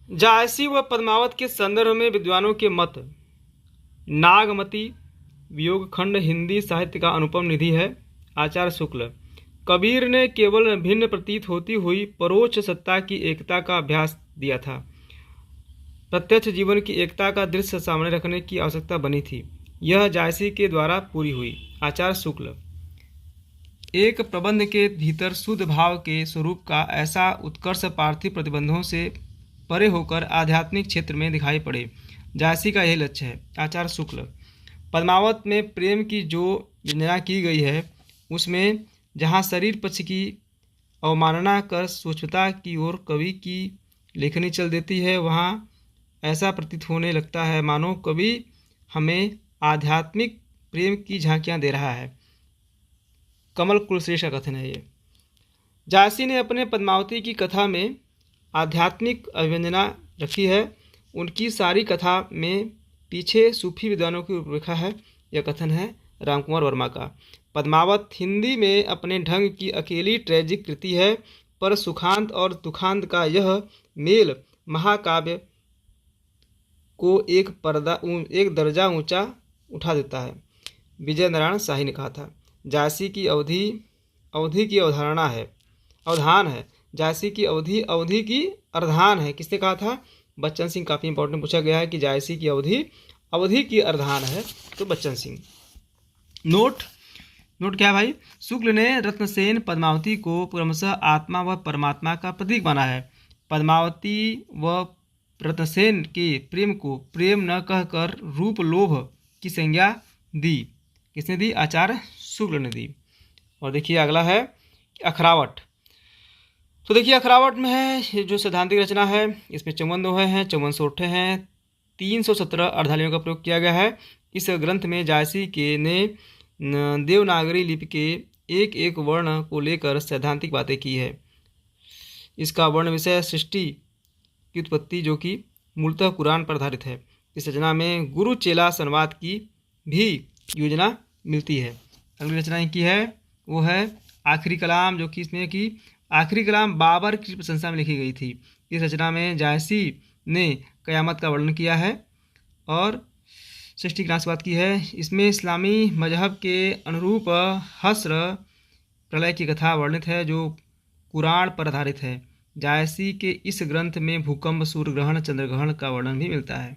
जायसी व पद्मावत के संदर्भ में विद्वानों के मत। नागमती वियोग खंड हिंदी साहित्य का अनुपम निधि है। आचार्य शुक्ल। कबीर ने केवल भिन्न प्रतीत होती हुई परोक्ष सत्ता की एकता का अभ्यास दिया था। प्रत्यक्ष जीवन की एकता का दृश्य सामने रखने की आवश्यकता बनी थी। यह जायसी के द्वारा पूरी हुई। आचार्य शुक्ल। एक प्रबंध के भीतर शुद्ध भाव के स्वरूप का ऐसा उत्कर्ष पार्थिव प्रतिबंधों से परे होकर आध्यात्मिक क्षेत्र में दिखाई पड़े, जायसी का यही लक्ष्य है। आचार्य शुक्ल। पद्मावत में प्रेम की जो योजना की गई है उसमें जहाँ शरीर पक्ष की अवमानना कर सूक्ष्मता की ओर कवि की लेखनी चल देती है, वहाँ ऐसा प्रतीत होने लगता है मानो कवि हमें आध्यात्मिक प्रेम की झांकियाँ दे रहा है। कमल कुलश्रेष्ठ का कथन है ये। जायसी ने अपने पद्मावती की कथा में आध्यात्मिक अभिव्यंजना रखी है। उनकी सारी कथा में पीछे सूफी विद्वानों की रूपरेखा है। यह कथन है रामकुमार वर्मा का। पद्मावत हिंदी में अपने ढंग की अकेली ट्रेजिक कृति है, पर सुखांत और दुखांत का यह मेल महाकाव्य को एक दर्जा ऊंचा उठा देता है। विजय नारायण शाही ने कहा था। जायसी की अवधि की अवधान है। जायसी की अवधि की अर्धान है। किसने कहा था? बच्चन सिंह। काफ़ी इंपॉर्टेंट पूछा गया है कि जायसी की अवधि की अर्धान है, तो बच्चन सिंह। नोट क्या है भाई? शुक्ल ने रत्नसेन पद्मावती को क्रमशः आत्मा व परमात्मा का प्रतीक माना है। पद्मावती व रत्नसेन के प्रेम को प्रेम न कहकर रूप लोभ की संज्ञा दी। किसने दी? आचार्य शुक्ल ने दी। और देखिए अगला है अखरावट। तो देखिए अखरावट में है ये जो सैद्धांतिक रचना है, इसमें 54 दोहे हैं, 54 सोठे हैं, 317 अर्धालियों का प्रयोग किया गया है। इस ग्रंथ में जायसी के ने देवनागरी लिपि के एक एक वर्ण को लेकर सैद्धांतिक बातें की है। इसका वर्ण विषय सृष्टि की उत्पत्ति जो कि मूलतः कुरान पर आधारित है। इस रचना में गुरु चेला संवाद की भी योजना मिलती है। अगली रचना की है वो है आखिरी कलाम, जो कि इसमें कि आखिरी कलाम बाबर की प्रशंसा में लिखी गई थी। इस रचना में जायसी ने क़यामत का वर्णन किया है और सृष्टि की नाशवाद की है। इसमें इस्लामी मजहब के अनुरूप हस्र प्रलय की कथा वर्णित है जो कुरान पर आधारित है। जायसी के इस ग्रंथ में भूकंप, सूर्य ग्रहण, चंद्र ग्रहण का वर्णन भी मिलता है।